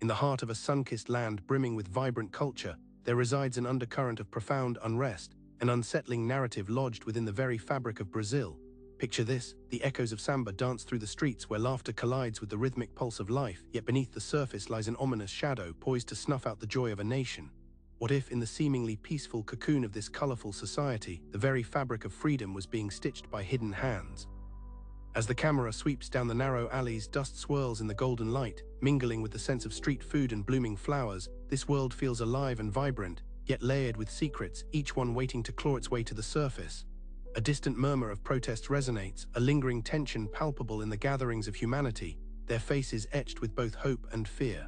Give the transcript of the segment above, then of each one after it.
In the heart of a sun-kissed land brimming with vibrant culture, there resides an undercurrent of profound unrest, an unsettling narrative lodged within the very fabric of Brazil. Picture this: the echoes of samba dance through the streets where laughter collides with the rhythmic pulse of life, yet beneath the surface lies an ominous shadow poised to snuff out the joy of a nation. What if, in the seemingly peaceful cocoon of this colorful society, the very fabric of freedom was being stitched by hidden hands? As the camera sweeps down the narrow alleys, dust swirls in the golden light, mingling with the sense of street food and blooming flowers. This world feels alive and vibrant, yet layered with secrets, each one waiting to claw its way to the surface. A distant murmur of protest resonates, a lingering tension palpable in the gatherings of humanity, their faces etched with both hope and fear.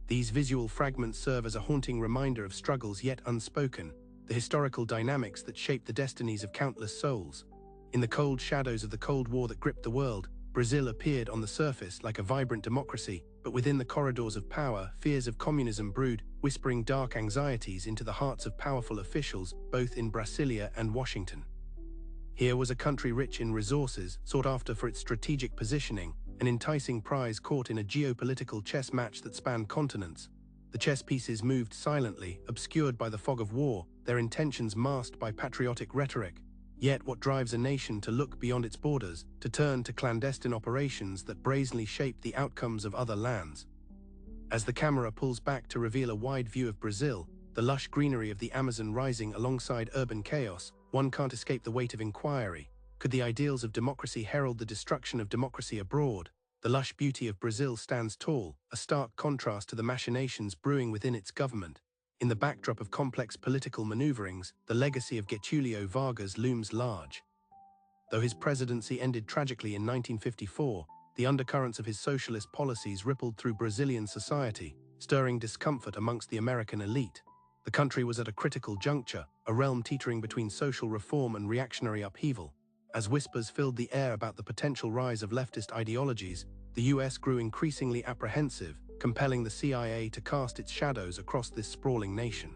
These visual fragments serve as a haunting reminder of struggles yet unspoken, the historical dynamics that shape the destinies of countless souls. In the cold shadows of the Cold War that gripped the world, Brazil appeared on the surface like a vibrant democracy, but within the corridors of power, fears of communism brewed, whispering dark anxieties into the hearts of powerful officials, both in Brasilia and Washington. Here was a country rich in resources, sought after for its strategic positioning, an enticing prize caught in a geopolitical chess match that spanned continents. The chess pieces moved silently, obscured by the fog of war, their intentions masked by patriotic rhetoric. Yet what drives a nation to look beyond its borders, to turn to clandestine operations that brazenly shape the outcomes of other lands? As the camera pulls back to reveal a wide view of Brazil, the lush greenery of the Amazon rising alongside urban chaos, one can't escape the weight of inquiry. Could the ideals of democracy herald the destruction of democracy abroad? The lush beauty of Brazil stands tall, a stark contrast to the machinations brewing within its government. In the backdrop of complex political maneuverings, the legacy of Getulio Vargas looms large. Though his presidency ended tragically in 1954, the undercurrents of his socialist policies rippled through Brazilian society, stirring discomfort amongst the American elite. The country was at a critical juncture, a realm teetering between social reform and reactionary upheaval. As whispers filled the air about the potential rise of leftist ideologies, the US grew increasingly apprehensive, compelling the CIA to cast its shadows across this sprawling nation.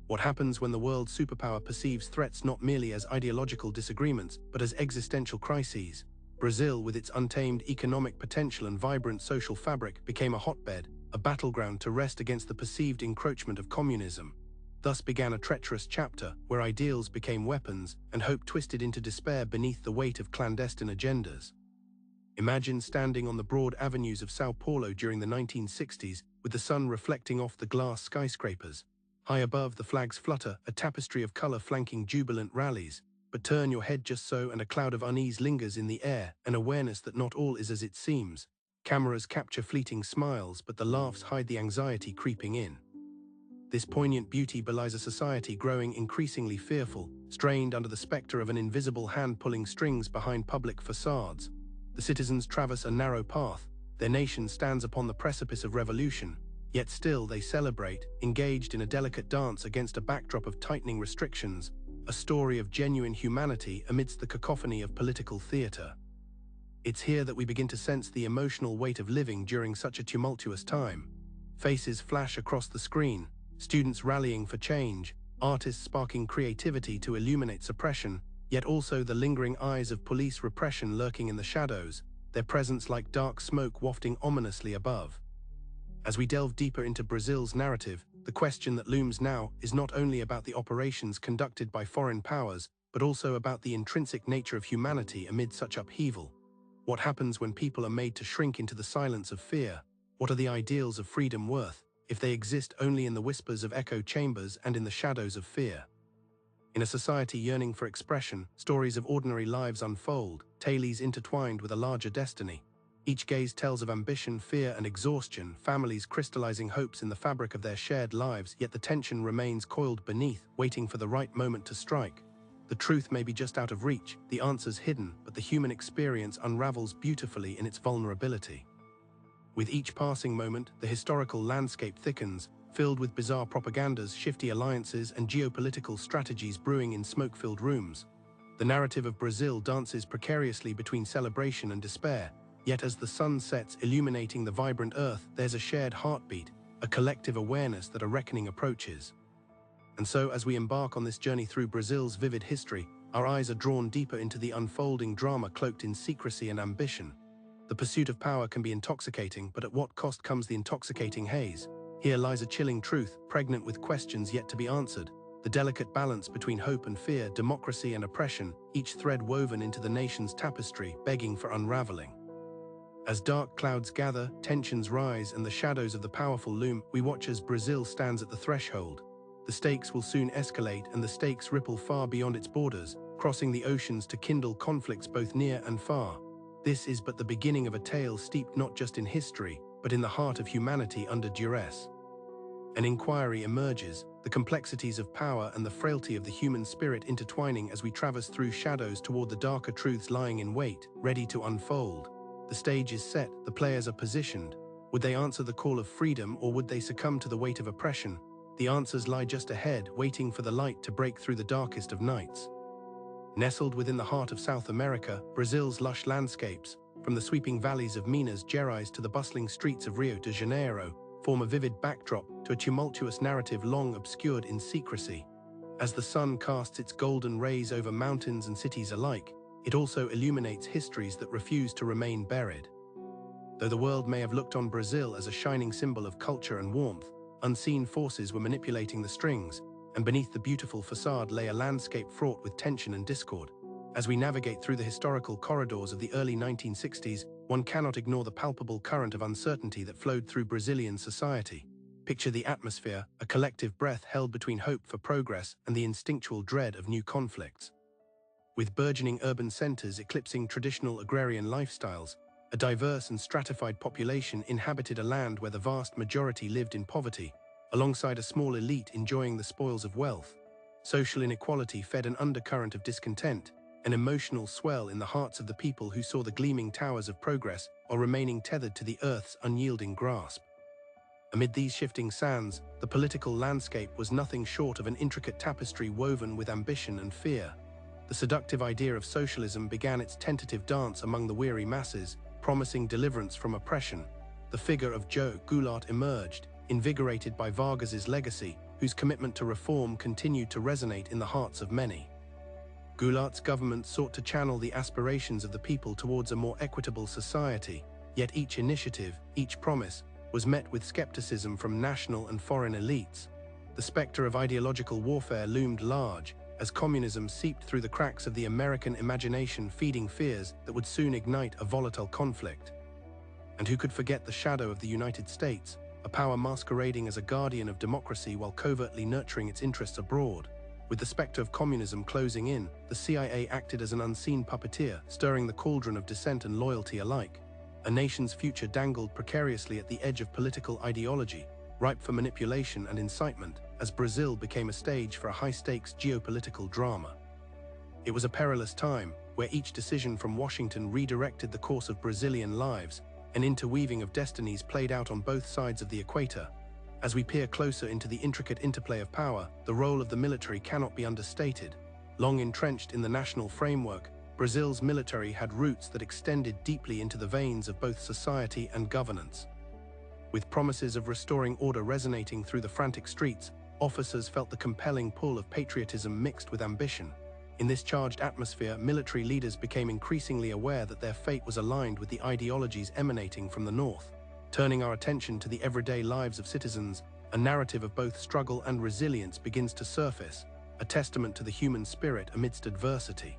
What happens when the world's superpower perceives threats not merely as ideological disagreements, but as existential crises? Brazil, with its untamed economic potential and vibrant social fabric, became a hotbed, a battleground to wrest against the perceived encroachment of communism. Thus began a treacherous chapter, where ideals became weapons and hope twisted into despair beneath the weight of clandestine agendas. Imagine standing on the broad avenues of Sao Paulo during the 1960s, with the sun reflecting off the glass skyscrapers. High above, the flags flutter, a tapestry of color flanking jubilant rallies. But turn your head just so and a cloud of unease lingers in the air, an awareness that not all is as it seems. Cameras capture fleeting smiles, but the laughs hide the anxiety creeping in. This poignant beauty belies a society growing increasingly fearful, strained under the specter of an invisible hand pulling strings behind public facades. The citizens traverse a narrow path, their nation stands upon the precipice of revolution, yet still they celebrate, engaged in a delicate dance against a backdrop of tightening restrictions, a story of genuine humanity amidst the cacophony of political theater. It's here that we begin to sense the emotional weight of living during such a tumultuous time. Faces flash across the screen, students rallying for change, artists sparking creativity to illuminate suppression, yet also the lingering eyes of police repression lurking in the shadows, their presence like dark smoke wafting ominously above. As we delve deeper into Brazil's narrative, the question that looms now is not only about the operations conducted by foreign powers, but also about the intrinsic nature of humanity amid such upheaval. What happens when people are made to shrink into the silence of fear? What are the ideals of freedom worth, if they exist only in the whispers of echo chambers and in the shadows of fear? In a society yearning for expression, stories of ordinary lives unfold, tales intertwined with a larger destiny. Each gaze tells of ambition, fear, and exhaustion, families crystallizing hopes in the fabric of their shared lives, yet the tension remains coiled beneath, waiting for the right moment to strike. The truth may be just out of reach, the answers hidden, but the human experience unravels beautifully in its vulnerability. With each passing moment, the historical landscape thickens, filled with bizarre propagandas, shifty alliances, and geopolitical strategies brewing in smoke-filled rooms. The narrative of Brazil dances precariously between celebration and despair, yet as the sun sets illuminating the vibrant earth, there's a shared heartbeat, a collective awareness that a reckoning approaches. And so, as we embark on this journey through Brazil's vivid history, our eyes are drawn deeper into the unfolding drama cloaked in secrecy and ambition. The pursuit of power can be intoxicating, but at what cost comes the intoxicating haze? Here lies a chilling truth, pregnant with questions yet to be answered. The delicate balance between hope and fear, democracy and oppression, each thread woven into the nation's tapestry, begging for unraveling. As dark clouds gather, tensions rise, and the shadows of the powerful loom, we watch as Brazil stands at the threshold. The stakes will soon escalate, and the stakes ripple far beyond its borders, crossing the oceans to kindle conflicts both near and far. This is but the beginning of a tale steeped not just in history, but in the heart of humanity under duress. An inquiry emerges, the complexities of power and the frailty of the human spirit intertwining as we traverse through shadows toward the darker truths lying in wait, ready to unfold. The stage is set, the players are positioned. Would they answer the call of freedom, or would they succumb to the weight of oppression? The answers lie just ahead, waiting for the light to break through the darkest of nights. Nestled within the heart of South America, Brazil's lush landscapes, from the sweeping valleys of Minas Gerais to the bustling streets of Rio de Janeiro, form a vivid backdrop to a tumultuous narrative long obscured in secrecy. As the sun casts its golden rays over mountains and cities alike, it also illuminates histories that refuse to remain buried. Though the world may have looked on Brazil as a shining symbol of culture and warmth, unseen forces were manipulating the strings, and beneath the beautiful facade lay a landscape fraught with tension and discord. As we navigate through the historical corridors of the early 1960s, one cannot ignore the palpable current of uncertainty that flowed through Brazilian society. Picture the atmosphere, a collective breath held between hope for progress and the instinctual dread of new conflicts. With burgeoning urban centers eclipsing traditional agrarian lifestyles, a diverse and stratified population inhabited a land where the vast majority lived in poverty, alongside a small elite enjoying the spoils of wealth. Social inequality fed an undercurrent of discontent, an emotional swell in the hearts of the people who saw the gleaming towers of progress while remaining tethered to the earth's unyielding grasp. Amid these shifting sands, the political landscape was nothing short of an intricate tapestry woven with ambition and fear. The seductive idea of socialism began its tentative dance among the weary masses, promising deliverance from oppression. The figure of João Goulart emerged, invigorated by Vargas's legacy, whose commitment to reform continued to resonate in the hearts of many. Goulart's government sought to channel the aspirations of the people towards a more equitable society, yet each initiative, each promise, was met with skepticism from national and foreign elites. The specter of ideological warfare loomed large, as communism seeped through the cracks of the American imagination, feeding fears that would soon ignite a volatile conflict. And who could forget the shadow of the United States, a power masquerading as a guardian of democracy while covertly nurturing its interests abroad? With the specter of communism closing in, the CIA acted as an unseen puppeteer, stirring the cauldron of dissent and loyalty alike. A nation's future dangled precariously at the edge of political ideology, ripe for manipulation and incitement, as Brazil became a stage for a high-stakes geopolitical drama. It was a perilous time, where each decision from Washington redirected the course of Brazilian lives, an interweaving of destinies played out on both sides of the equator. As we peer closer into the intricate interplay of power, the role of the military cannot be understated. Long entrenched in the national framework, Brazil's military had roots that extended deeply into the veins of both society and governance. With promises of restoring order resonating through the frantic streets, officers felt the compelling pull of patriotism mixed with ambition. In this charged atmosphere, military leaders became increasingly aware that their fate was aligned with the ideologies emanating from the north. Turning our attention to the everyday lives of citizens, a narrative of both struggle and resilience begins to surface, a testament to the human spirit amidst adversity.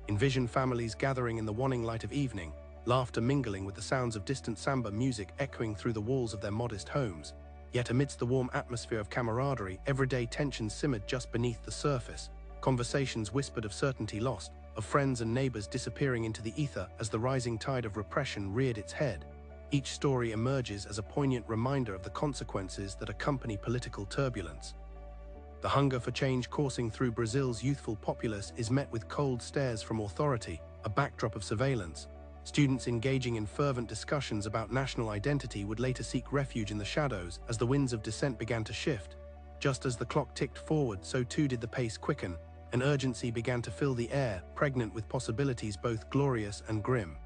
Envision families gathering in the waning light of evening, laughter mingling with the sounds of distant samba music echoing through the walls of their modest homes. Yet amidst the warm atmosphere of camaraderie, everyday tensions simmered just beneath the surface. Conversations whispered of certainty lost, of friends and neighbors disappearing into the ether as the rising tide of repression reared its head. Each story emerges as a poignant reminder of the consequences that accompany political turbulence. The hunger for change coursing through Brazil's youthful populace is met with cold stares from authority, a backdrop of surveillance. Students engaging in fervent discussions about national identity would later seek refuge in the shadows as the winds of dissent began to shift. Just as the clock ticked forward, so too did the pace quicken. An urgency began to fill the air, pregnant with possibilities both glorious and grim.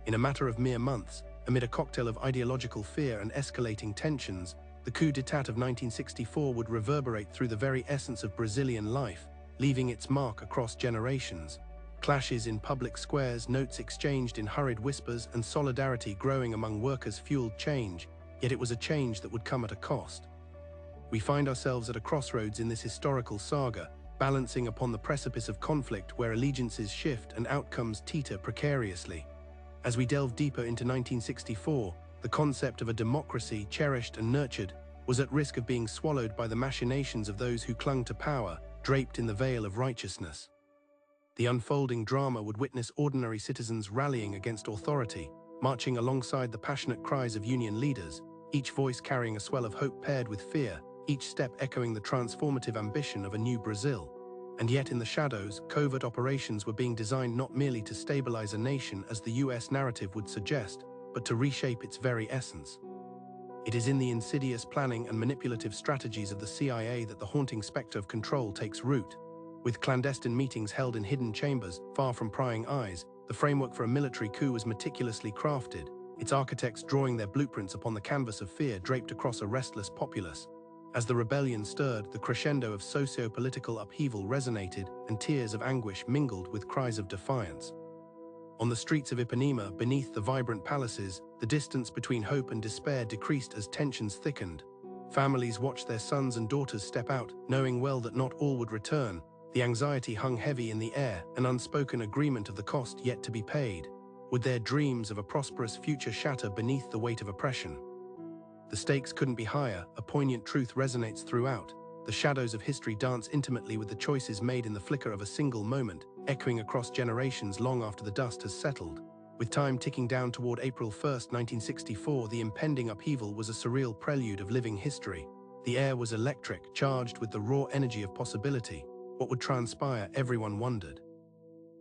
In a matter of mere months, amid a cocktail of ideological fear and escalating tensions, the coup d'état of 1964 would reverberate through the very essence of Brazilian life, leaving its mark across generations. Clashes in public squares, notes exchanged in hurried whispers, and solidarity growing among workers fueled change, yet it was a change that would come at a cost. We find ourselves at a crossroads in this historical saga, balancing upon the precipice of conflict where allegiances shift and outcomes teeter precariously. As we delve deeper into 1964, the concept of a democracy cherished and nurtured was at risk of being swallowed by the machinations of those who clung to power, draped in the veil of righteousness. The unfolding drama would witness ordinary citizens rallying against authority, marching alongside the passionate cries of union leaders, each voice carrying a swell of hope paired with fear, each step echoing the transformative ambition of a new Brazil. And yet in the shadows, covert operations were being designed not merely to stabilize a nation as the US narrative would suggest, but to reshape its very essence. It is in the insidious planning and manipulative strategies of the CIA that the haunting specter of control takes root. With clandestine meetings held in hidden chambers, far from prying eyes, the framework for a military coup was meticulously crafted, its architects drawing their blueprints upon the canvas of fear draped across a restless populace. As the rebellion stirred, the crescendo of socio-political upheaval resonated, and tears of anguish mingled with cries of defiance. On the streets of Ipanema, beneath the vibrant palaces, the distance between hope and despair decreased as tensions thickened. Families watched their sons and daughters step out, knowing well that not all would return. The anxiety hung heavy in the air, an unspoken agreement of the cost yet to be paid. Would their dreams of a prosperous future shatter beneath the weight of oppression? The stakes couldn't be higher, a poignant truth resonates throughout. The shadows of history dance intimately with the choices made in the flicker of a single moment, echoing across generations long after the dust has settled. With time ticking down toward April 1, 1964, the impending upheaval was a surreal prelude of living history. The air was electric, charged with the raw energy of possibility. What would transpire, everyone wondered.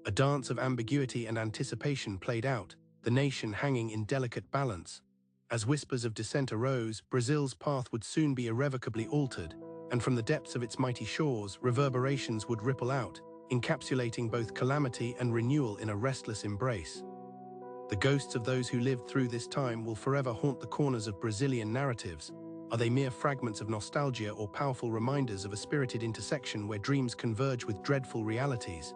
A dance of ambiguity and anticipation played out, the nation hanging in delicate balance. As whispers of dissent arose, Brazil's path would soon be irrevocably altered, and from the depths of its mighty shores, reverberations would ripple out, encapsulating both calamity and renewal in a restless embrace. The ghosts of those who lived through this time will forever haunt the corners of Brazilian narratives. Are they mere fragments of nostalgia or powerful reminders of a spirited intersection where dreams converge with dreadful realities?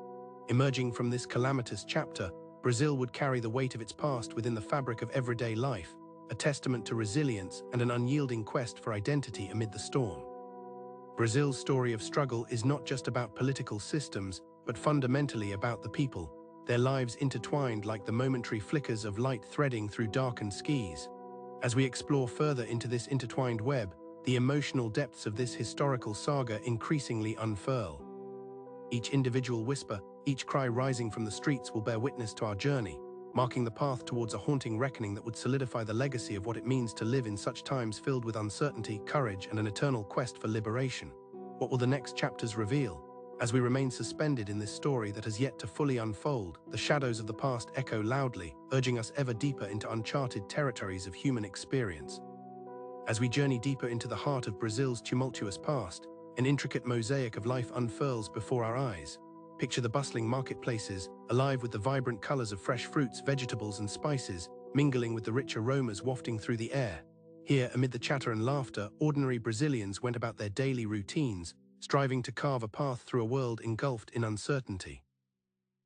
Emerging from this calamitous chapter, Brazil would carry the weight of its past within the fabric of everyday life, a testament to resilience and an unyielding quest for identity amid the storm. Brazil's story of struggle is not just about political systems, but fundamentally about the people, their lives intertwined like the momentary flickers of light threading through darkened skies. As we explore further into this intertwined web, the emotional depths of this historical saga increasingly unfurl. Each individual whisper, each cry rising from the streets will bear witness to our journey, marking the path towards a haunting reckoning that would solidify the legacy of what it means to live in such times filled with uncertainty, courage, and an eternal quest for liberation. What will the next chapters reveal? As we remain suspended in this story that has yet to fully unfold, the shadows of the past echo loudly, urging us ever deeper into uncharted territories of human experience. As we journey deeper into the heart of Brazil's tumultuous past, an intricate mosaic of life unfurls before our eyes. Picture the bustling marketplaces, alive with the vibrant colors of fresh fruits, vegetables, and spices, mingling with the rich aromas wafting through the air. Here, amid the chatter and laughter, ordinary Brazilians went about their daily routines, striving to carve a path through a world engulfed in uncertainty.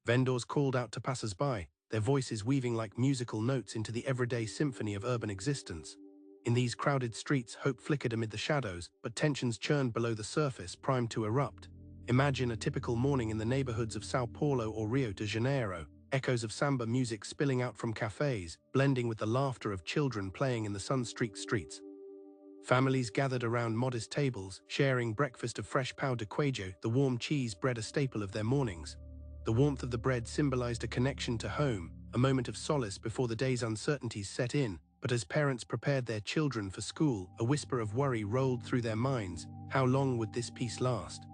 Vendors called out to passers-by, their voices weaving like musical notes into the everyday symphony of urban existence. In these crowded streets, hope flickered amid the shadows, but tensions churned below the surface, primed to erupt. Imagine a typical morning in the neighborhoods of São Paulo or Rio de Janeiro, echoes of samba music spilling out from cafes, blending with the laughter of children playing in the sun-streaked streets. Families gathered around modest tables, sharing breakfast of fresh pão de queijo, the warm cheese bread a staple of their mornings. The warmth of the bread symbolized a connection to home, a moment of solace before the day's uncertainties set in. But as parents prepared their children for school, a whisper of worry rolled through their minds. How long would this peace last?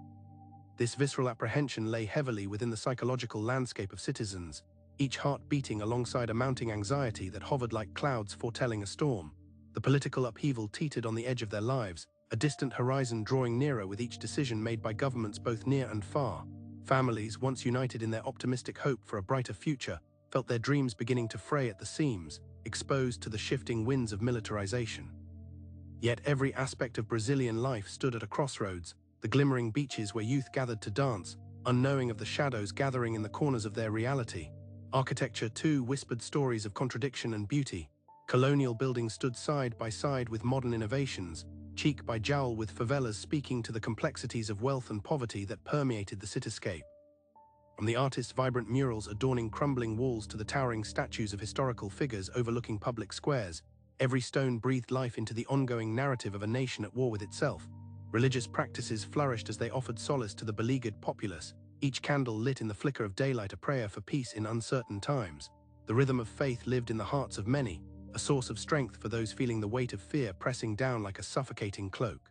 This visceral apprehension lay heavily within the psychological landscape of citizens, each heart beating alongside a mounting anxiety that hovered like clouds foretelling a storm. The political upheaval teetered on the edge of their lives, a distant horizon drawing nearer with each decision made by governments both near and far. Families, once united in their optimistic hope for a brighter future, felt their dreams beginning to fray at the seams, exposed to the shifting winds of militarization. Yet every aspect of Brazilian life stood at a crossroads, the glimmering beaches where youth gathered to dance, unknowing of the shadows gathering in the corners of their reality. Architecture, too, whispered stories of contradiction and beauty. Colonial buildings stood side by side with modern innovations, cheek by jowl with favelas speaking to the complexities of wealth and poverty that permeated the cityscape. From the artist's vibrant murals adorning crumbling walls to the towering statues of historical figures overlooking public squares, every stone breathed life into the ongoing narrative of a nation at war with itself. Religious practices flourished as they offered solace to the beleaguered populace, each candle lit in the flicker of daylight a prayer for peace in uncertain times. The rhythm of faith lived in the hearts of many, a source of strength for those feeling the weight of fear pressing down like a suffocating cloak.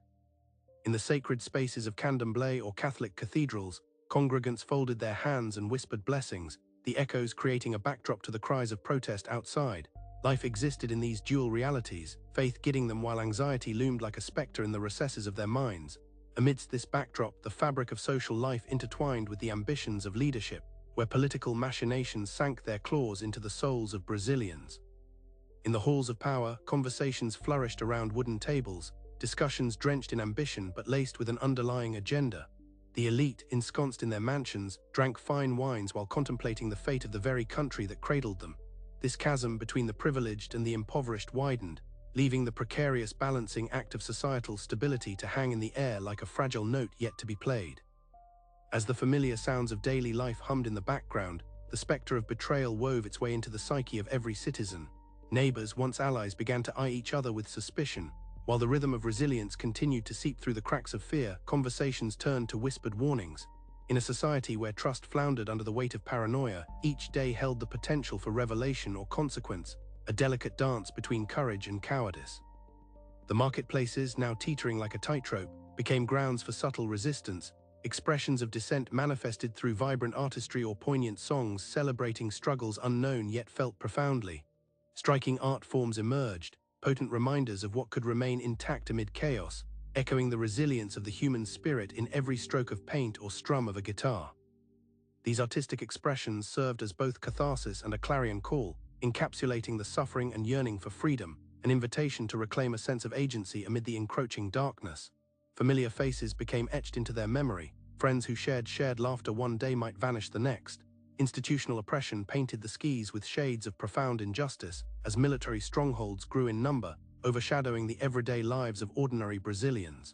In the sacred spaces of candomblé or Catholic cathedrals, congregants folded their hands and whispered blessings, the echoes creating a backdrop to the cries of protest outside. Life existed in these dual realities, faith guiding them while anxiety loomed like a specter in the recesses of their minds. Amidst this backdrop, the fabric of social life intertwined with the ambitions of leadership, where political machinations sank their claws into the souls of Brazilians. In the halls of power, conversations flourished around wooden tables, discussions drenched in ambition but laced with an underlying agenda. The elite, ensconced in their mansions, drank fine wines while contemplating the fate of the very country that cradled them. This chasm between the privileged and the impoverished widened, leaving the precarious balancing act of societal stability to hang in the air like a fragile note yet to be played. As the familiar sounds of daily life hummed in the background, the specter of betrayal wove its way into the psyche of every citizen. Neighbors, once allies, began to eye each other with suspicion. While the rhythm of resilience continued to seep through the cracks of fear, conversations turned to whispered warnings. In a society where trust floundered under the weight of paranoia, each day held the potential for revelation or consequence, a delicate dance between courage and cowardice. The marketplaces, now teetering like a tightrope, became grounds for subtle resistance, expressions of dissent manifested through vibrant artistry or poignant songs celebrating struggles unknown yet felt profoundly. Striking art forms emerged, potent reminders of what could remain intact amid chaos, echoing the resilience of the human spirit in every stroke of paint or strum of a guitar. These artistic expressions served as both catharsis and a clarion call, encapsulating the suffering and yearning for freedom, an invitation to reclaim a sense of agency amid the encroaching darkness. Familiar faces became etched into their memory, friends who shared laughter one day might vanish the next. Institutional oppression painted the skies with shades of profound injustice as military strongholds grew in number, overshadowing the everyday lives of ordinary Brazilians.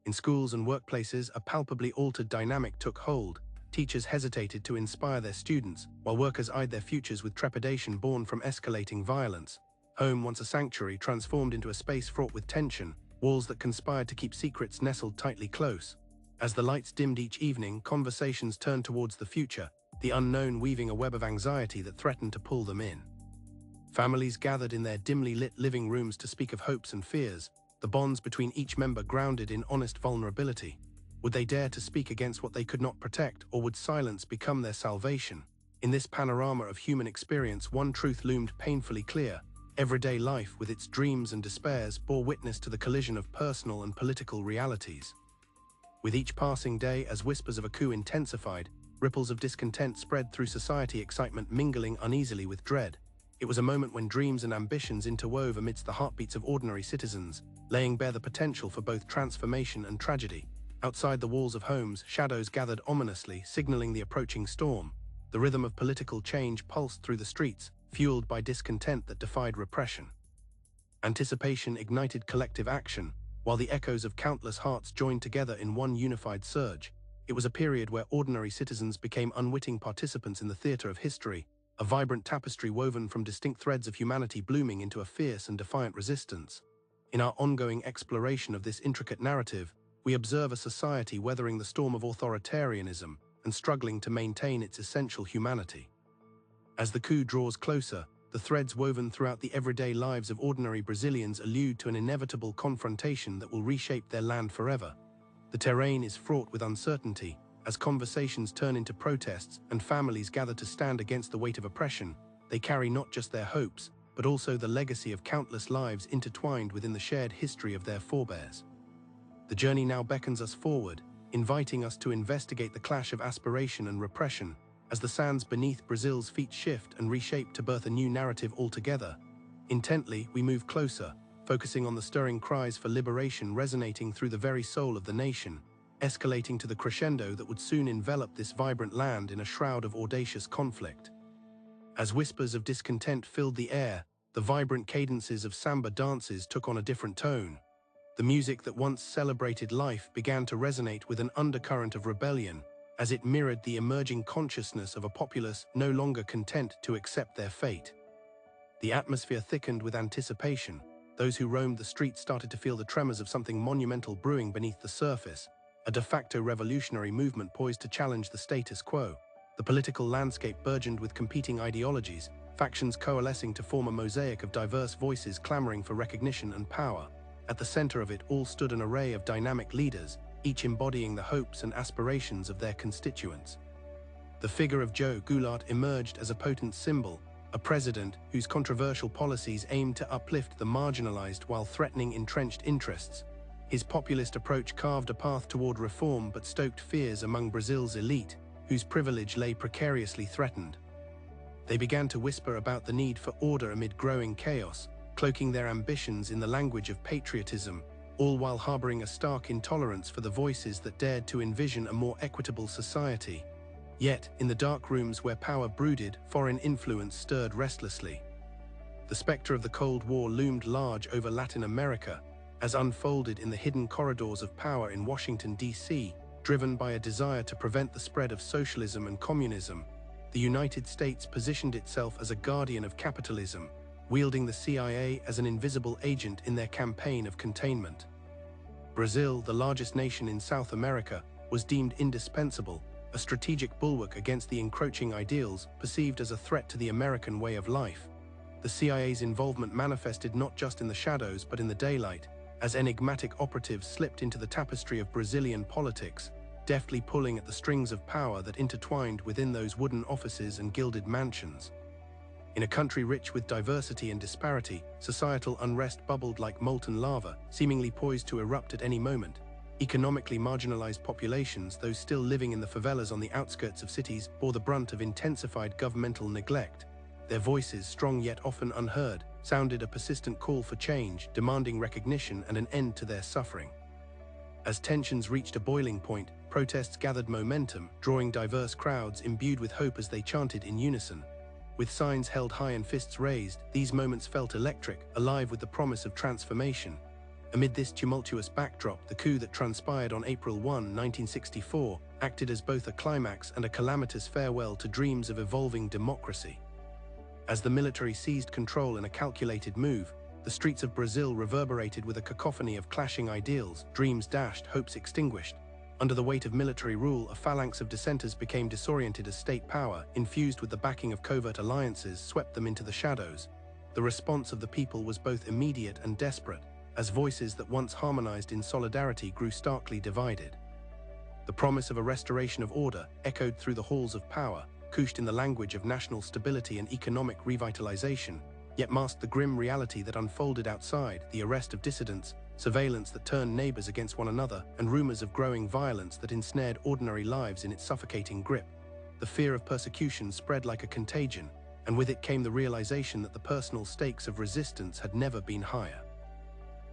In schools and workplaces, a palpably altered dynamic took hold. Teachers hesitated to inspire their students, while workers eyed their futures with trepidation born from escalating violence. Home, once a sanctuary, transformed into a space fraught with tension, walls that conspired to keep secrets nestled tightly close. As the lights dimmed each evening, conversations turned towards the future, the unknown weaving a web of anxiety that threatened to pull them in. Families gathered in their dimly lit living rooms to speak of hopes and fears, the bonds between each member grounded in honest vulnerability. Would they dare to speak against what they could not protect, or would silence become their salvation? In this panorama of human experience, one truth loomed painfully clear. Everyday life, with its dreams and despairs, bore witness to the collision of personal and political realities. With each passing day, as whispers of a coup intensified, ripples of discontent spread through society, excitement mingling uneasily with dread. It was a moment when dreams and ambitions interwove amidst the heartbeats of ordinary citizens, laying bare the potential for both transformation and tragedy. Outside the walls of homes, shadows gathered ominously, signaling the approaching storm. The rhythm of political change pulsed through the streets, fueled by discontent that defied repression. Anticipation ignited collective action, while the echoes of countless hearts joined together in one unified surge. It was a period where ordinary citizens became unwitting participants in the theater of history, a vibrant tapestry woven from distinct threads of humanity blooming into a fierce and defiant resistance. In our ongoing exploration of this intricate narrative, we observe a society weathering the storm of authoritarianism and struggling to maintain its essential humanity. As the coup draws closer, the threads woven throughout the everyday lives of ordinary Brazilians allude to an inevitable confrontation that will reshape their land forever. The terrain is fraught with uncertainty, as conversations turn into protests and families gather to stand against the weight of oppression. They carry not just their hopes, but also the legacy of countless lives intertwined within the shared history of their forebears. The journey now beckons us forward, inviting us to investigate the clash of aspiration and repression, as the sands beneath Brazil's feet shift and reshape to birth a new narrative altogether. Intently, we move closer, focusing on the stirring cries for liberation resonating through the very soul of the nation. escalating to the crescendo that would soon envelop this vibrant land in a shroud of audacious conflict. As whispers of discontent filled the air, the vibrant cadences of samba dances took on a different tone. The music that once celebrated life began to resonate with an undercurrent of rebellion, as it mirrored the emerging consciousness of a populace no longer content to accept their fate. The atmosphere thickened with anticipation. Those who roamed the streets started to feel the tremors of something monumental brewing beneath the surface, a de facto revolutionary movement poised to challenge the status quo. The political landscape burgeoned with competing ideologies, factions coalescing to form a mosaic of diverse voices clamoring for recognition and power. At the center of it all stood an array of dynamic leaders, each embodying the hopes and aspirations of their constituents. The figure of Joe Goulart emerged as a potent symbol, a president whose controversial policies aimed to uplift the marginalized while threatening entrenched interests. His populist approach carved a path toward reform but stoked fears among Brazil's elite, whose privilege lay precariously threatened. They began to whisper about the need for order amid growing chaos, cloaking their ambitions in the language of patriotism, all while harboring a stark intolerance for the voices that dared to envision a more equitable society. Yet, in the dark rooms where power brooded, foreign influence stirred restlessly. The specter of the Cold War loomed large over Latin America, as unfolded in the hidden corridors of power in Washington, D.C., driven by a desire to prevent the spread of socialism and communism. The United States positioned itself as a guardian of capitalism, wielding the CIA as an invisible agent in their campaign of containment. Brazil, the largest nation in South America, was deemed indispensable, a strategic bulwark against the encroaching ideals perceived as a threat to the American way of life. The CIA's involvement manifested not just in the shadows but in the daylight, as enigmatic operatives slipped into the tapestry of Brazilian politics, deftly pulling at the strings of power that intertwined within those wooden offices and gilded mansions. In a country rich with diversity and disparity, societal unrest bubbled like molten lava, seemingly poised to erupt at any moment. Economically marginalized populations, those still living in the favelas on the outskirts of cities, bore the brunt of intensified governmental neglect. Their voices, strong yet often unheard, sounded a persistent call for change, demanding recognition and an end to their suffering. As tensions reached a boiling point, protests gathered momentum, drawing diverse crowds imbued with hope as they chanted in unison. With signs held high and fists raised, these moments felt electric, alive with the promise of transformation. Amid this tumultuous backdrop, the coup that transpired on April 1, 1964, acted as both a climax and a calamitous farewell to dreams of evolving democracy. As the military seized control in a calculated move, the streets of Brazil reverberated with a cacophony of clashing ideals, dreams dashed, hopes extinguished. Under the weight of military rule, a phalanx of dissenters became disoriented as state power, infused with the backing of covert alliances, swept them into the shadows. The response of the people was both immediate and desperate, as voices that once harmonized in solidarity grew starkly divided. The promise of a restoration of order echoed through the halls of power, couched in the language of national stability and economic revitalization, yet masked the grim reality that unfolded outside: the arrest of dissidents, surveillance that turned neighbors against one another, and rumors of growing violence that ensnared ordinary lives in its suffocating grip. The fear of persecution spread like a contagion, and with it came the realization that the personal stakes of resistance had never been higher.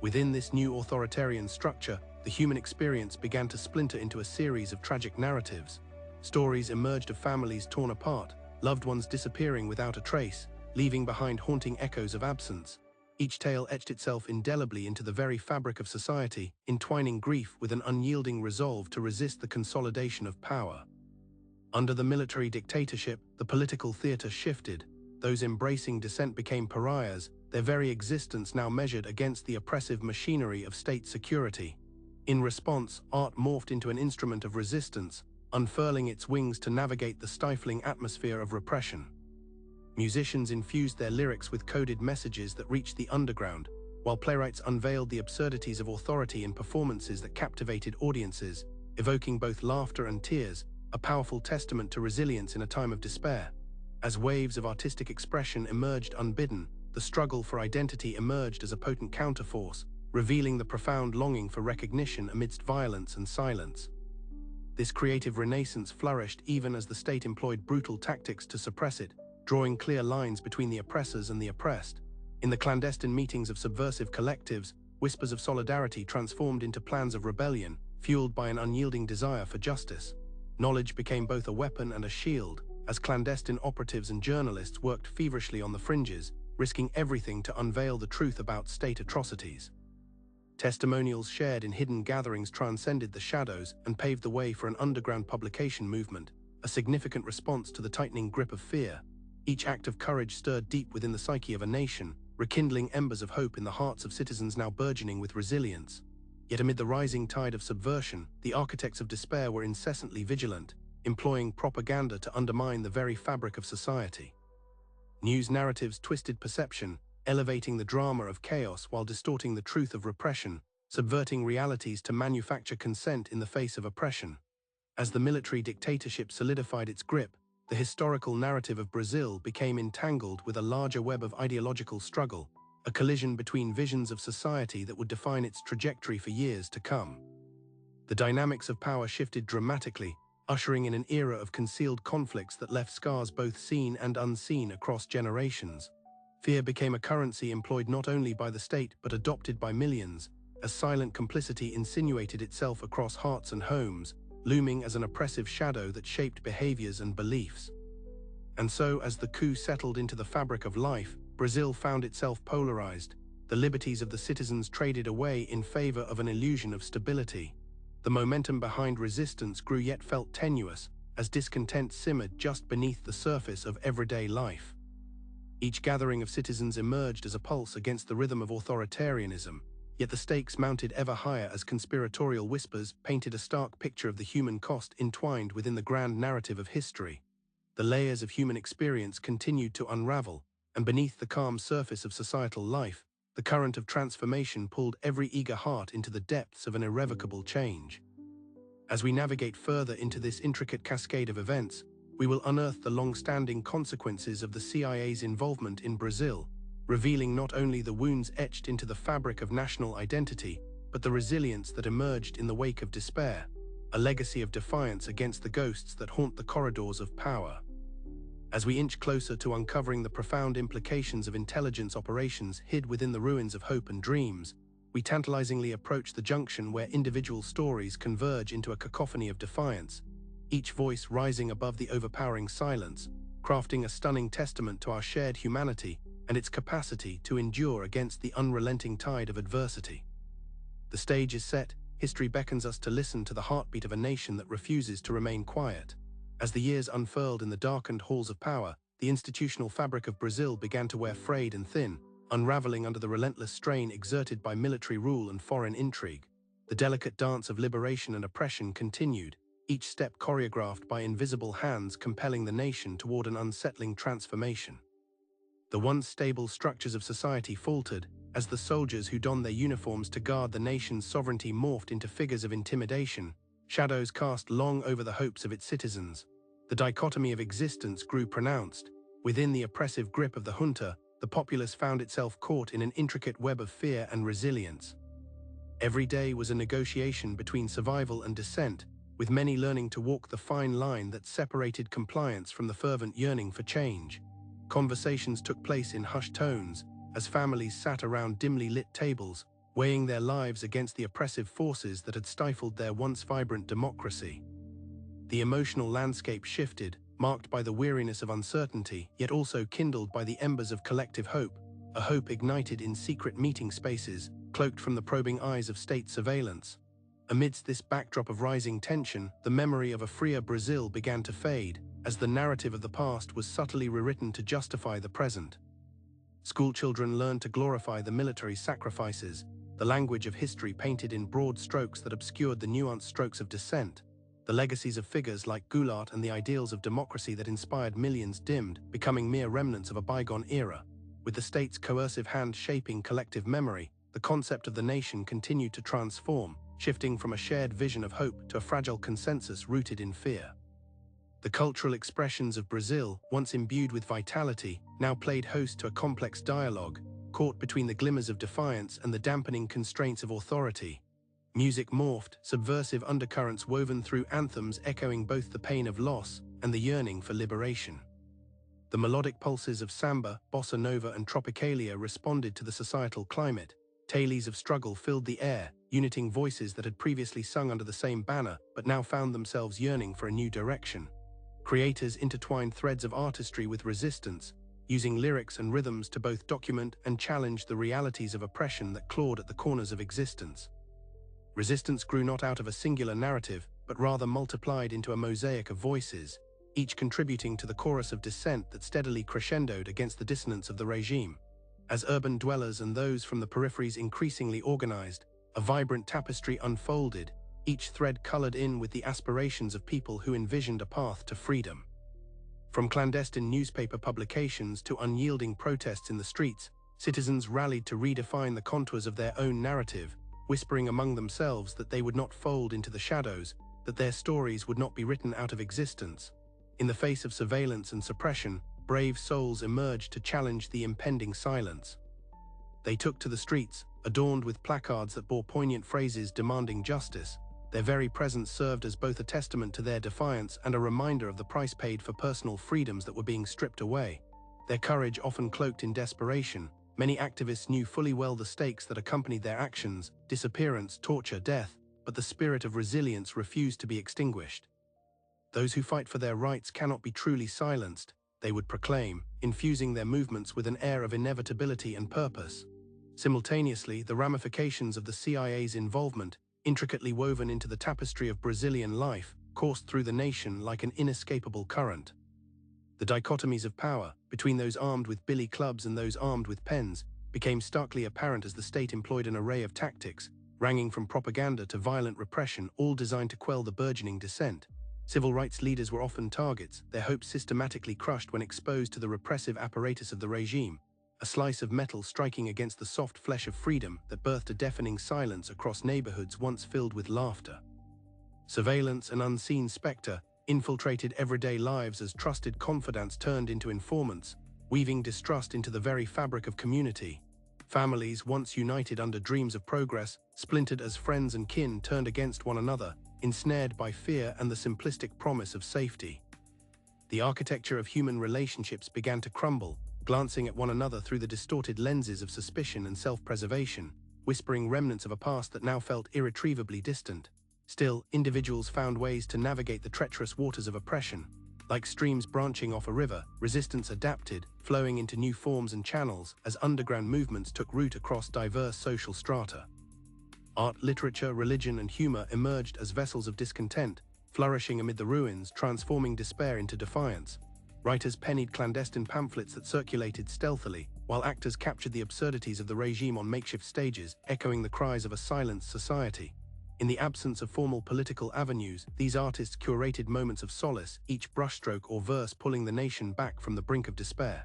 Within this new authoritarian structure, the human experience began to splinter into a series of tragic narratives. Stories emerged of families torn apart, loved ones disappearing without a trace, leaving behind haunting echoes of absence. Each tale etched itself indelibly into the very fabric of society, entwining grief with an unyielding resolve to resist the consolidation of power. Under the military dictatorship, the political theater shifted. Those embracing dissent became pariahs, their very existence now measured against the oppressive machinery of state security. In response, art morphed into an instrument of resistance, unfurling its wings to navigate the stifling atmosphere of repression. Musicians infused their lyrics with coded messages that reached the underground, while playwrights unveiled the absurdities of authority in performances that captivated audiences, evoking both laughter and tears, a powerful testament to resilience in a time of despair. As waves of artistic expression emerged unbidden, the struggle for identity emerged as a potent counterforce, revealing the profound longing for recognition amidst violence and silence. This creative renaissance flourished even as the state employed brutal tactics to suppress it, drawing clear lines between the oppressors and the oppressed. In the clandestine meetings of subversive collectives, whispers of solidarity transformed into plans of rebellion, fueled by an unyielding desire for justice. Knowledge became both a weapon and a shield, as clandestine operatives and journalists worked feverishly on the fringes, risking everything to unveil the truth about state atrocities. Testimonials shared in hidden gatherings transcended the shadows and paved the way for an underground publication movement, a significant response to the tightening grip of fear. Each act of courage stirred deep within the psyche of a nation, rekindling embers of hope in the hearts of citizens now burgeoning with resilience. Yet amid the rising tide of subversion, the architects of despair were incessantly vigilant, employing propaganda to undermine the very fabric of society. News narratives twisted perception, elevating the drama of chaos while distorting the truth of repression, subverting realities to manufacture consent in the face of oppression. As the military dictatorship solidified its grip, the historical narrative of Brazil became entangled with a larger web of ideological struggle, a collision between visions of society that would define its trajectory for years to come. The dynamics of power shifted dramatically, ushering in an era of concealed conflicts that left scars both seen and unseen across generations. Fear became a currency employed not only by the state but adopted by millions, as silent complicity insinuated itself across hearts and homes, looming as an oppressive shadow that shaped behaviors and beliefs. And so, as the coup settled into the fabric of life, Brazil found itself polarized. The liberties of the citizens traded away in favor of an illusion of stability. The momentum behind resistance grew yet felt tenuous, as discontent simmered just beneath the surface of everyday life. Each gathering of citizens emerged as a pulse against the rhythm of authoritarianism, yet the stakes mounted ever higher as conspiratorial whispers painted a stark picture of the human cost entwined within the grand narrative of history. The layers of human experience continued to unravel, and beneath the calm surface of societal life, the current of transformation pulled every eager heart into the depths of an irrevocable change. As we navigate further into this intricate cascade of events, we will unearth the long-standing consequences of the CIA's involvement in Brazil, revealing not only the wounds etched into the fabric of national identity, but the resilience that emerged in the wake of despair, a legacy of defiance against the ghosts that haunt the corridors of power. As we inch closer to uncovering the profound implications of intelligence operations hid within the ruins of hope and dreams, we tantalizingly approach the junction where individual stories converge into a cacophony of defiance, each voice rising above the overpowering silence, crafting a stunning testament to our shared humanity and its capacity to endure against the unrelenting tide of adversity. The stage is set, history beckons us to listen to the heartbeat of a nation that refuses to remain quiet. As the years unfurled in the darkened halls of power, the institutional fabric of Brazil began to wear frayed and thin, unraveling under the relentless strain exerted by military rule and foreign intrigue. The delicate dance of liberation and oppression continued, each step choreographed by invisible hands compelling the nation toward an unsettling transformation. The once stable structures of society faltered, as the soldiers who donned their uniforms to guard the nation's sovereignty morphed into figures of intimidation, shadows cast long over the hopes of its citizens. The dichotomy of existence grew pronounced. Within the oppressive grip of the junta, the populace found itself caught in an intricate web of fear and resilience. Every day was a negotiation between survival and dissent, with many learning to walk the fine line that separated compliance from the fervent yearning for change. Conversations took place in hushed tones, as families sat around dimly lit tables, weighing their lives against the oppressive forces that had stifled their once vibrant democracy. The emotional landscape shifted, marked by the weariness of uncertainty, yet also kindled by the embers of collective hope, a hope ignited in secret meeting spaces, cloaked from the probing eyes of state surveillance. Amidst this backdrop of rising tension, the memory of a freer Brazil began to fade, as the narrative of the past was subtly rewritten to justify the present. Schoolchildren learned to glorify the military sacrifices, the language of history painted in broad strokes that obscured the nuanced strokes of dissent. The legacies of figures like Goulart and the ideals of democracy that inspired millions dimmed, becoming mere remnants of a bygone era. With the state's coercive hand shaping collective memory, the concept of the nation continued to transform, shifting from a shared vision of hope to a fragile consensus rooted in fear. The cultural expressions of Brazil, once imbued with vitality, now played host to a complex dialogue, caught between the glimmers of defiance and the dampening constraints of authority. Music morphed, subversive undercurrents woven through anthems echoing both the pain of loss and the yearning for liberation. The melodic pulses of samba, bossa nova and tropicalia responded to the societal climate, Tales of struggle filled the air, uniting voices that had previously sung under the same banner but now found themselves yearning for a new direction. Creators intertwined threads of artistry with resistance, using lyrics and rhythms to both document and challenge the realities of oppression that clawed at the corners of existence. Resistance grew not out of a singular narrative, but rather multiplied into a mosaic of voices, each contributing to the chorus of dissent that steadily crescendoed against the dissonance of the regime. As urban dwellers and those from the peripheries increasingly organized, a vibrant tapestry unfolded, each thread colored in with the aspirations of people who envisioned a path to freedom. From clandestine newspaper publications to unyielding protests in the streets, citizens rallied to redefine the contours of their own narrative, whispering among themselves that they would not fold into the shadows, that their stories would not be written out of existence. In the face of surveillance and suppression, brave souls emerged to challenge the impending silence. They took to the streets, adorned with placards that bore poignant phrases demanding justice. Their very presence served as both a testament to their defiance and a reminder of the price paid for personal freedoms that were being stripped away. Their courage often cloaked in desperation, many activists knew fully well the stakes that accompanied their actions: disappearance, torture, death, but the spirit of resilience refused to be extinguished. Those who fight for their rights cannot be truly silenced, they would proclaim, infusing their movements with an air of inevitability and purpose. Simultaneously, the ramifications of the CIA's involvement, intricately woven into the tapestry of Brazilian life, coursed through the nation like an inescapable current. The dichotomies of power, between those armed with billy clubs and those armed with pens, became starkly apparent as the state employed an array of tactics, ranging from propaganda to violent repression, all designed to quell the burgeoning dissent. Civil rights leaders were often targets, their hopes systematically crushed when exposed to the repressive apparatus of the regime, a slice of metal striking against the soft flesh of freedom that birthed a deafening silence across neighborhoods once filled with laughter. Surveillance, an unseen specter, infiltrated everyday lives as trusted confidants turned into informants, weaving distrust into the very fabric of community. Families, once united under dreams of progress, splintered as friends and kin turned against one another, ensnared by fear and the simplistic promise of safety. The architecture of human relationships began to crumble, glancing at one another through the distorted lenses of suspicion and self-preservation, whispering remnants of a past that now felt irretrievably distant. Still, individuals found ways to navigate the treacherous waters of oppression. Like streams branching off a river, resistance adapted, flowing into new forms and channels as underground movements took root across diverse social strata. Art, literature, religion, and humor emerged as vessels of discontent, flourishing amid the ruins, transforming despair into defiance. Writers pennied clandestine pamphlets that circulated stealthily, while actors captured the absurdities of the regime on makeshift stages, echoing the cries of a silenced society. In the absence of formal political avenues, these artists curated moments of solace, each brushstroke or verse pulling the nation back from the brink of despair.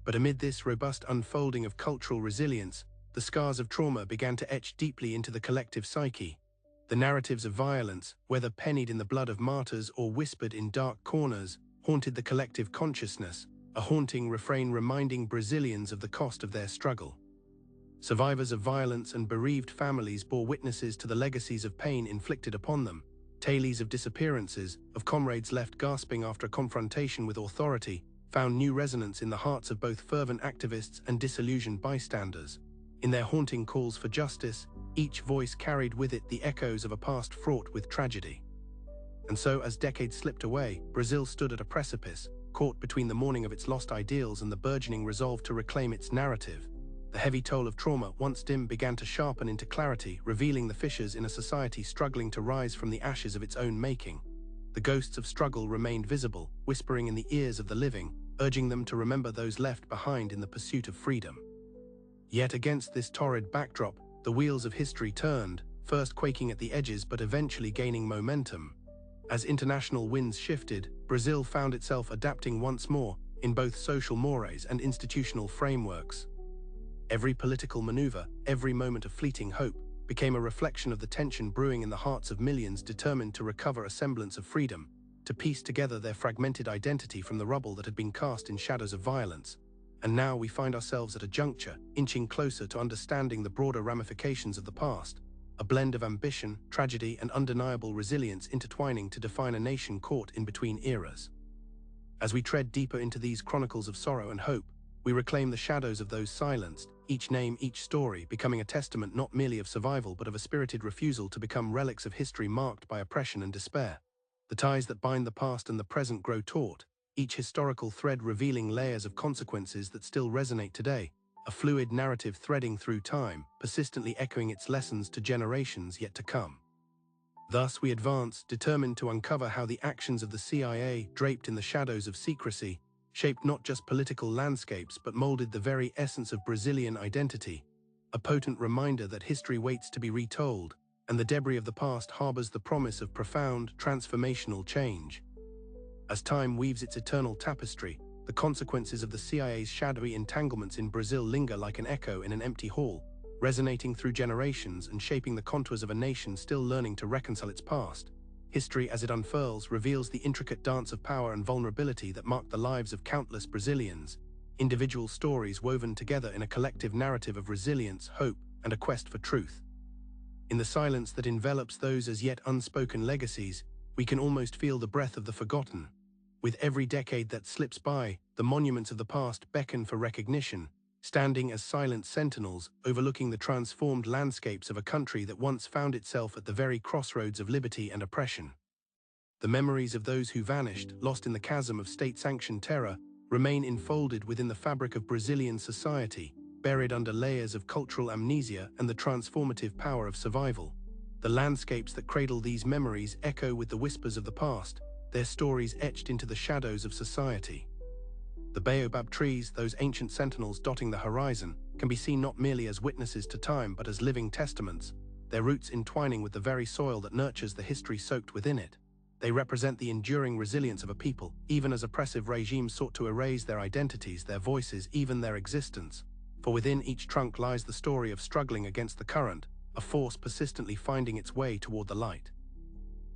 But amid this robust unfolding of cultural resilience, the scars of trauma began to etch deeply into the collective psyche. The narratives of violence, whether pennied in the blood of martyrs or whispered in dark corners, haunted the collective consciousness, a haunting refrain reminding Brazilians of the cost of their struggle. Survivors of violence and bereaved families bore witnesses to the legacies of pain inflicted upon them, tales of disappearances, of comrades left gasping after a confrontation with authority, found new resonance in the hearts of both fervent activists and disillusioned bystanders. In their haunting calls for justice, each voice carried with it the echoes of a past fraught with tragedy. And so, as decades slipped away, Brazil stood at a precipice, caught between the mourning of its lost ideals and the burgeoning resolve to reclaim its narrative. The heavy toll of trauma, once dim, began to sharpen into clarity, revealing the fissures in a society struggling to rise from the ashes of its own making. The ghosts of struggle remained visible, whispering in the ears of the living, urging them to remember those left behind in the pursuit of freedom. Yet against this torrid backdrop, the wheels of history turned, first quaking at the edges but eventually gaining momentum. As international winds shifted, Brazil found itself adapting once more, in both social mores and institutional frameworks. Every political maneuver, every moment of fleeting hope, became a reflection of the tension brewing in the hearts of millions determined to recover a semblance of freedom, to piece together their fragmented identity from the rubble that had been cast in shadows of violence. And now we find ourselves at a juncture, inching closer to understanding the broader ramifications of the past, a blend of ambition, tragedy, and undeniable resilience intertwining to define a nation caught in between eras. As we tread deeper into these chronicles of sorrow and hope, We reclaim the shadows of those silenced, each name, each story, becoming a testament not merely of survival but of a spirited refusal to become relics of history marked by oppression and despair. The ties that bind the past and the present grow taut, each historical thread revealing layers of consequences that still resonate today, a fluid narrative threading through time, persistently echoing its lessons to generations yet to come. Thus we advance, determined to uncover how the actions of the CIA, draped in the shadows of secrecy, shaped not just political landscapes but molded the very essence of Brazilian identity, a potent reminder that history waits to be retold, and the debris of the past harbors the promise of profound, transformational change. As time weaves its eternal tapestry, the consequences of the CIA's shadowy entanglements in Brazil linger like an echo in an empty hall, resonating through generations and shaping the contours of a nation still learning to reconcile its past. History, as it unfurls, reveals the intricate dance of power and vulnerability that marked the lives of countless Brazilians, individual stories woven together in a collective narrative of resilience, hope, and a quest for truth. In the silence that envelops those as yet unspoken legacies, we can almost feel the breath of the forgotten. With every decade that slips by, the monuments of the past beckon for recognition, standing as silent sentinels overlooking the transformed landscapes of a country that once found itself at the very crossroads of liberty and oppression. The memories of those who vanished, lost in the chasm of state-sanctioned terror, remain enfolded within the fabric of Brazilian society, buried under layers of cultural amnesia and the transformative power of survival. The landscapes that cradle these memories echo with the whispers of the past, their stories etched into the shadows of society. The baobab trees, those ancient sentinels dotting the horizon, can be seen not merely as witnesses to time but as living testaments, their roots entwining with the very soil that nurtures the history soaked within it. They represent the enduring resilience of a people, even as oppressive regimes sought to erase their identities, their voices, even their existence. For within each trunk lies the story of struggling against the current, a force persistently finding its way toward the light.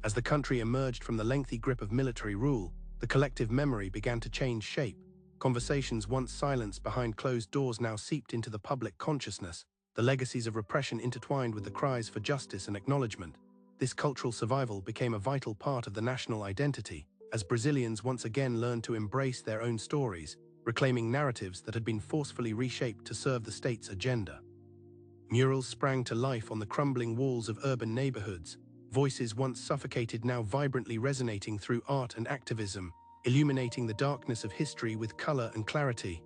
As the country emerged from the lengthy grip of military rule, the collective memory began to change shape. Conversations once silenced behind closed doors now seeped into the public consciousness, the legacies of repression intertwined with the cries for justice and acknowledgement. This cultural survival became a vital part of the national identity, as Brazilians once again learned to embrace their own stories, reclaiming narratives that had been forcefully reshaped to serve the state's agenda. Murals sprang to life on the crumbling walls of urban neighborhoods, voices once suffocated now vibrantly resonating through art and activism, illuminating the darkness of history with color and clarity.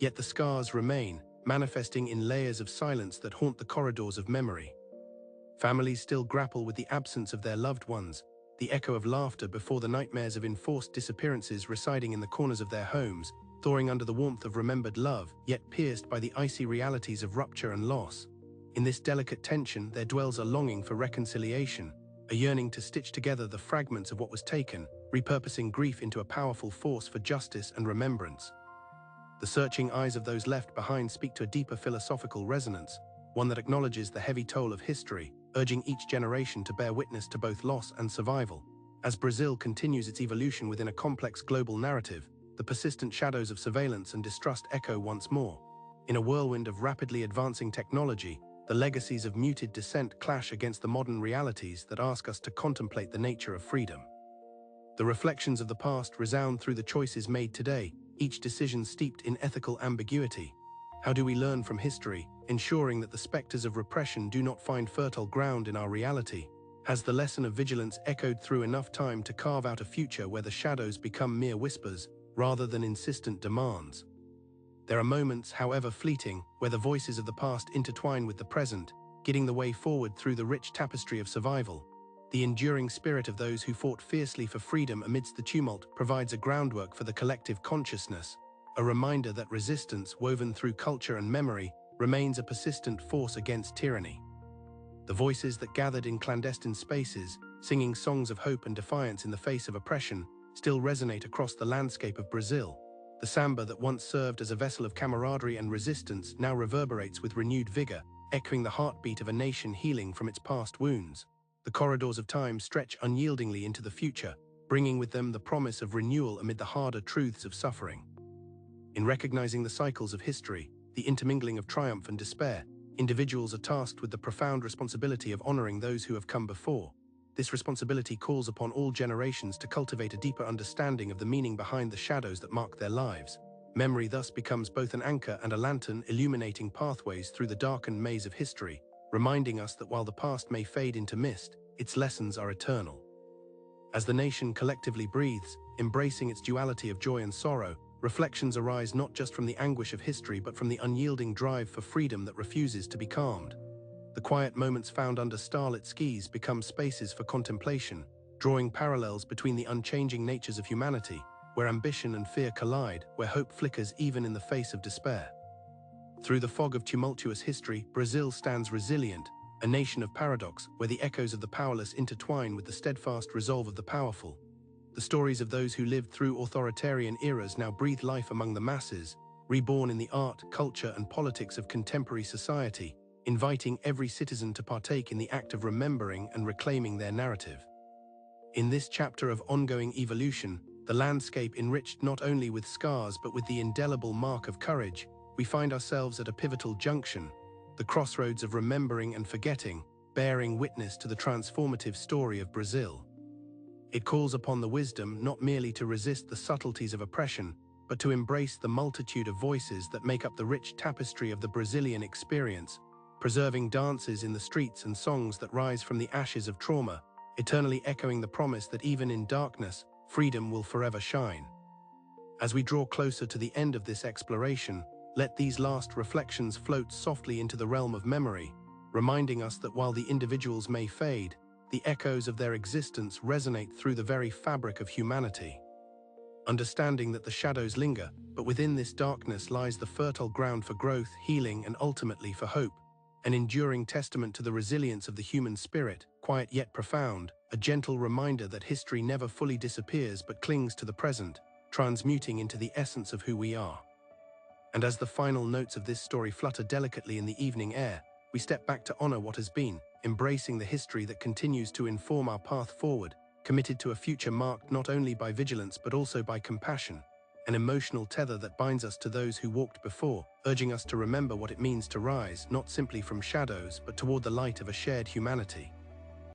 Yet the scars remain, manifesting in layers of silence that haunt the corridors of memory. Families still grapple with the absence of their loved ones, the echo of laughter before the nightmares of enforced disappearances residing in the corners of their homes, thawing under the warmth of remembered love, yet pierced by the icy realities of rupture and loss. In this delicate tension there dwells a longing for reconciliation, a yearning to stitch together the fragments of what was taken, repurposing grief into a powerful force for justice and remembrance. The searching eyes of those left behind speak to a deeper philosophical resonance, one that acknowledges the heavy toll of history, urging each generation to bear witness to both loss and survival. As Brazil continues its evolution within a complex global narrative, the persistent shadows of surveillance and distrust echo once more. In a whirlwind of rapidly advancing technology, the legacies of muted dissent clash against the modern realities that ask us to contemplate the nature of freedom. The reflections of the past resound through the choices made today, each decision steeped in ethical ambiguity. How do we learn from history, ensuring that the specters of repression do not find fertile ground in our reality? Has the lesson of vigilance echoed through enough time to carve out a future where the shadows become mere whispers, rather than insistent demands? There are moments, however fleeting, where the voices of the past intertwine with the present, guiding the way forward through the rich tapestry of survival. The enduring spirit of those who fought fiercely for freedom amidst the tumult provides a groundwork for the collective consciousness, a reminder that resistance, woven through culture and memory, remains a persistent force against tyranny. The voices that gathered in clandestine spaces, singing songs of hope and defiance in the face of oppression, still resonate across the landscape of Brazil. The samba that once served as a vessel of camaraderie and resistance now reverberates with renewed vigor, echoing the heartbeat of a nation healing from its past wounds. The corridors of time stretch unyieldingly into the future, bringing with them the promise of renewal amid the harder truths of suffering. In recognizing the cycles of history, the intermingling of triumph and despair, individuals are tasked with the profound responsibility of honoring those who have come before. This responsibility calls upon all generations to cultivate a deeper understanding of the meaning behind the shadows that mark their lives. Memory thus becomes both an anchor and a lantern illuminating pathways through the darkened maze of history, reminding us that while the past may fade into mist, its lessons are eternal. As the nation collectively breathes, embracing its duality of joy and sorrow, reflections arise not just from the anguish of history but from the unyielding drive for freedom that refuses to be calmed. The quiet moments found under starlit skies become spaces for contemplation, drawing parallels between the unchanging natures of humanity, where ambition and fear collide, where hope flickers even in the face of despair. Through the fog of tumultuous history, Brazil stands resilient, a nation of paradox where the echoes of the powerless intertwine with the steadfast resolve of the powerful. The stories of those who lived through authoritarian eras now breathe life among the masses, reborn in the art, culture, and politics of contemporary society, inviting every citizen to partake in the act of remembering and reclaiming their narrative. In this chapter of ongoing evolution, the landscape enriched not only with scars but with the indelible mark of courage, we find ourselves at a pivotal junction, the crossroads of remembering and forgetting, bearing witness to the transformative story of Brazil. It calls upon the wisdom not merely to resist the subtleties of oppression, but to embrace the multitude of voices that make up the rich tapestry of the Brazilian experience, preserving dances in the streets and songs that rise from the ashes of trauma, eternally echoing the promise that even in darkness, freedom will forever shine. As we draw closer to the end of this exploration, let these last reflections float softly into the realm of memory, reminding us that while the individuals may fade, the echoes of their existence resonate through the very fabric of humanity. Understanding that the shadows linger, but within this darkness lies the fertile ground for growth, healing, and ultimately for hope, an enduring testament to the resilience of the human spirit, quiet yet profound, a gentle reminder that history never fully disappears but clings to the present, transmuting into the essence of who we are. And as the final notes of this story flutter delicately in the evening air, we step back to honor what has been, embracing the history that continues to inform our path forward, committed to a future marked not only by vigilance but also by compassion, an emotional tether that binds us to those who walked before, urging us to remember what it means to rise, not simply from shadows, but toward the light of a shared humanity.